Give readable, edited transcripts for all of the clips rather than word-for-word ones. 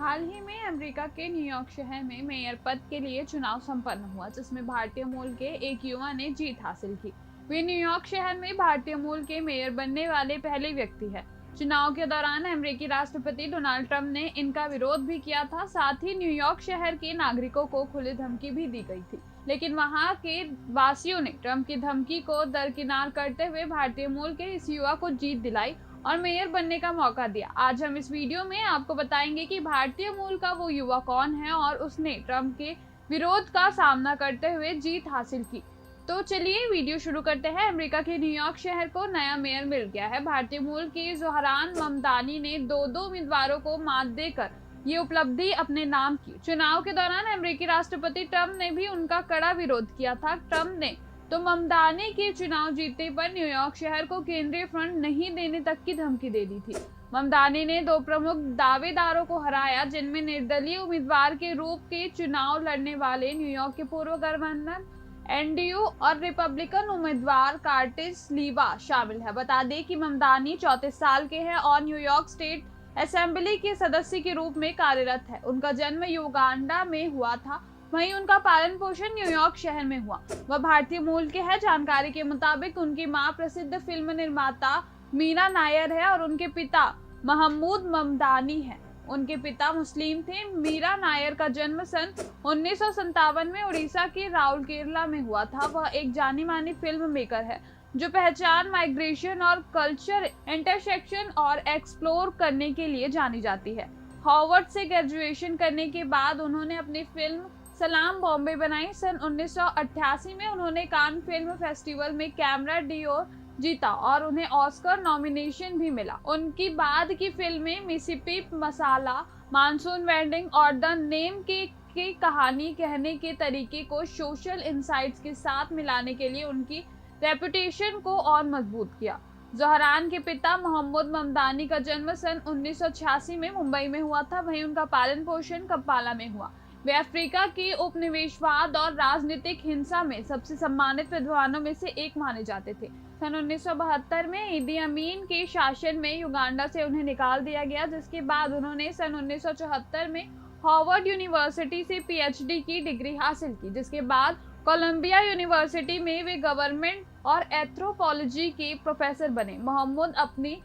हाल ही में अमेरिका के न्यूयॉर्क शहर में मेयर पद के लिए चुनाव संपन्न हुआ, जिसमें भारतीय मूल के एक युवा ने जीत हासिल की। वे न्यूयॉर्क शहर में भारतीय मूल के मेयर बनने वाले पहले व्यक्ति हैं। चुनाव के दौरान अमेरिकी राष्ट्रपति डोनाल्ड ट्रंप ने इनका विरोध भी किया था। साथ ही न्यूयॉर्क शहर के नागरिकों को खुली धमकी भी दी गई थी, लेकिन वहां के वासियों ने ट्रंप की धमकी को दरकिनार करते हुए भारतीय मूल के इस युवा को जीत दिलाई और मेयर बनने का मौका दिया। आज हम इस वीडियो में आपको बताएंगे कि भारतीय मूल का वो युवा कौन है और उसने ट्रंप के विरोध का सामना करते हुए जीत हासिल की। तो चलिए वीडियो शुरू करते हैं। अमेरिका के न्यूयॉर्क शहर को नया मेयर मिल गया है। भारतीय मूल की ज़ोहरान ममदानी ने दो उम्मीदवारों को मात देकर ये उपलब्धि अपने नाम की। चुनाव के दौरान अमेरिकी राष्ट्रपति ट्रंप ने भी उनका कड़ा विरोध किया था। ट्रंप ने तो ममदानी के चुनाव जीतने पर न्यूयॉर्क शहर को केंद्रीय फंड नहीं देने तक की धमकी दे दी थी। ममदानी ने दो प्रमुख दावेदारों को हराया, जिनमें निर्दलीय उम्मीदवार के रूप के चुनाव लड़ने वाले न्यूयॉर्क के पूर्व गवर्नर एंड्रयू और रिपब्लिकन उम्मीदवार कार्टिस लीवा शामिल है। बता दें कि ममदानी 34 साल के हैं और न्यूयॉर्क स्टेट असेंबली के सदस्य के रूप में कार्यरत है। उनका जन्म युगांडा में हुआ था, वहीं उनका पालन पोषण न्यूयॉर्क शहर में हुआ। वह भारतीय मूल के हैं। जानकारी के मुताबिक उनकी मां प्रसिद्ध फिल्म निर्माता मीरा नायर है और उनके पिता महमूद ममदानी हैं। उनके पिता मुस्लिम थे। मीरा नायर का जन्म सन 1957 में उड़ीसा के राउरकेला में हुआ था। वह एक जानी मानी फिल्म मेकर है जो पहचान, माइग्रेशन और कल्चर इंटरसेक्शन और एक्सप्लोर करने के लिए जानी जाती है। हार्वर्ड से ग्रेजुएशन करने के बाद उन्होंने अपनी फिल्म सलाम बॉम्बे बनाई। सन 1988 में उन्होंने कान फिल्म फेस्टिवल में कैमरा डियोर जीता और उन्हें ऑस्कर नॉमिनेशन भी मिला। उनकी बाद की फिल्में मिसिसिपी मसाला, मानसून वेडिंग और द नेम की कहानी कहने के तरीके को सोशल इनसाइट्स के साथ मिलाने के लिए उनकी रेपुटेशन को और मजबूत किया। ज़ोहरान के पिता मोहम्मद ममदानी का जन्म सन 1986 में मुंबई में हुआ था, वहीं उनका पालन पोषण कंपाला में हुआ। वे अफ्रीका की उपनिवेशवाद और राजनीतिक हिंसा में सबसे सम्मानित विद्वानों में से एक माने जाते थे। सन 1972 में ईदी अमीन के शासन में युगांडा से उन्हें निकाल दिया गया, जिसके बाद उन्होंने सन 1974 में हार्वर्ड यूनिवर्सिटी से पीएचडी की डिग्री हासिल की, जिसके बाद कोलंबिया यूनिवर्सिटी में वे गवर्नमेंट और एंथ्रोपोलॉजी के प्रोफेसर बने। मोहम्मद अपनी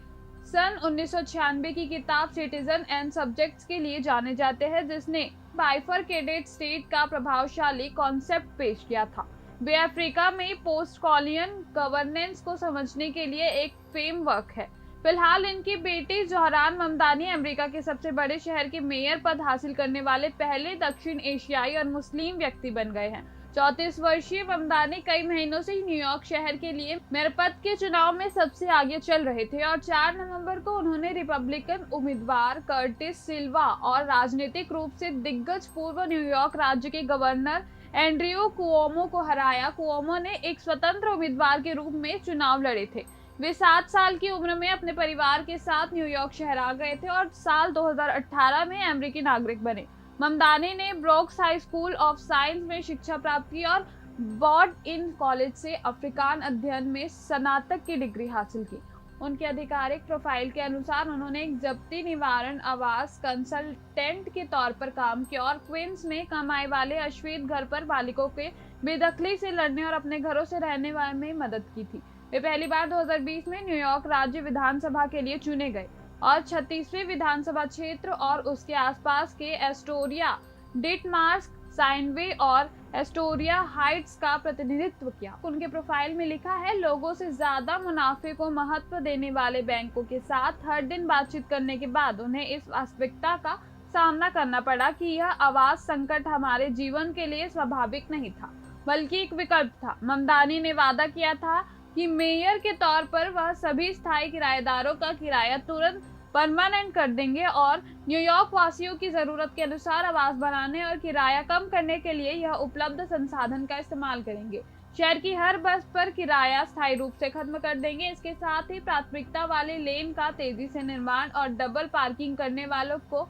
सन 1996 की किताब सिटीजन एंड सब्जेक्ट्स के लिए जाने जाते हैं, जिसने बाइफरकेटेड स्टेट का प्रभावशाली कॉन्सेप्ट पेश किया था। वे अफ्रीका में पोस्ट कॉलोनियल गवर्नेंस को समझने के लिए एक फ्रेमवर्क है। फिलहाल इनकी बेटी ज़ोहरान ममदानी अमेरिका के सबसे बड़े शहर के मेयर पद हासिल करने वाले पहले दक्षिण एशियाई और मुस्लिम व्यक्ति बन गए हैं। 34 वर्षीय ममदानी कई महीनों से न्यूयॉर्क शहर के लिए मेयर पद के चुनाव में सबसे आगे चल रहे थे और 4 नवंबर को उन्होंने रिपब्लिकन उम्मीदवार कर्टिस सिल्वा और राजनीतिक रूप से दिग्गज पूर्व न्यूयॉर्क राज्य के गवर्नर एंड्रयू कुओमो को हराया। कुओमो ने एक स्वतंत्र उम्मीदवार के रूप में चुनाव लड़े थे। वे 7 साल की उम्र में अपने परिवार के साथ न्यूयॉर्क शहर आ गए थे और साल 2018 में अमेरिकी नागरिक बने। ममदानी ने ब्रोक्स हाई स्कूल ऑफ साइंस में शिक्षा प्राप्त की और बॉर्ड इन कॉलेज से अफ्रीकान अध्ययन में स्नातक की डिग्री हासिल की। उनके आधिकारिक प्रोफाइल के अनुसार उन्होंने एक जब्ती निवारण आवास कंसल्टेंट के तौर पर काम किया और क्वींस में कमाई वाले अश्वेत घर पर बालिकों के बेदखली से लड़ने और अपने घरों से रहने में मदद की थी। वे पहली बार 2020 में न्यूयॉर्क राज्य विधानसभा के लिए चुने गए और 36वें विधानसभा क्षेत्र और उसके आसपास के एस्टोरिया, डिटमार्स, साइनवे और एस्टोरिया हाइट्स का प्रतिनिधित्व किया। उनके प्रोफाइल में लिखा है, लोगों से ज्यादा मुनाफे को महत्व देने वाले बैंकों के साथ हर दिन बातचीत करने के बाद उन्हें इस वास्तविकता का सामना करना पड़ा कि यह आवास संकट हमारे जीवन के लिए स्वाभाविक नहीं था, बल्कि एक विकल्प था। ममदानी ने वादा किया था कि मेयर के तौर पर वह सभी स्थायी किराएदारों का किराया तुरंत परमानेंट कर देंगे और न्यूयॉर्क वासियों की जरूरत के अनुसार आवास बनाने और किराया कम करने के लिए यह उपलब्ध संसाधन का इस्तेमाल करेंगे। शहर की हर बस पर किराया स्थायी रूप से खत्म कर देंगे। इसके साथ ही प्राथमिकता वाले लेन का तेजी से निर्माण और डबल पार्किंग करने वालों को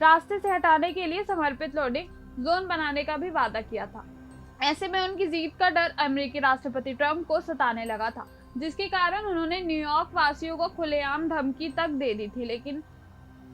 रास्ते से हटाने के लिए समर्पित लोडिंग जोन बनाने का भी वादा किया था। ऐसे में उनकी जीत का डर अमेरिकी राष्ट्रपति ट्रंप को सताने लगा था, जिसके कारण उन्होंने न्यूयॉर्क वासियों को खुलेआम धमकी तक दे दी थी। लेकिन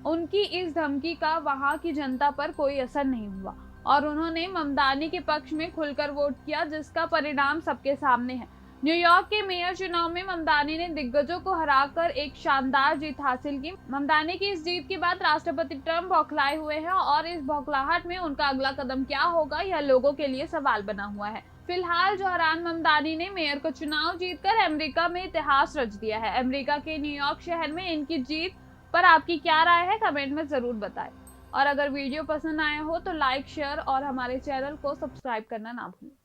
उनकी इस धमकी का वहां की जनता पर कोई असर नहीं हुआ और उन्होंने ममदानी के पक्ष में खुलकर वोट किया, जिसका परिणाम सबके सामने है। न्यूयॉर्क के मेयर चुनाव में ममदानी ने दिग्गजों को हराकर एक शानदार जीत हासिल की। ममदानी की इस जीत के बाद राष्ट्रपति ट्रंप बौखलाए हुए हैं और इस बौखलाहट में उनका अगला कदम क्या होगा, यह लोगों के लिए सवाल बना हुआ है। फिलहाल जोहरान ममदानी ने मेयर को चुनाव जीतकर अमेरिका में इतिहास रच दिया है। अमेरिका के न्यूयॉर्क शहर में इनकी जीत पर आपकी क्या राय है, कमेंट में जरूर बताएं। और अगर वीडियो पसंद आया हो तो लाइक, शेयर और हमारे चैनल को सब्सक्राइब करना ना भूलें।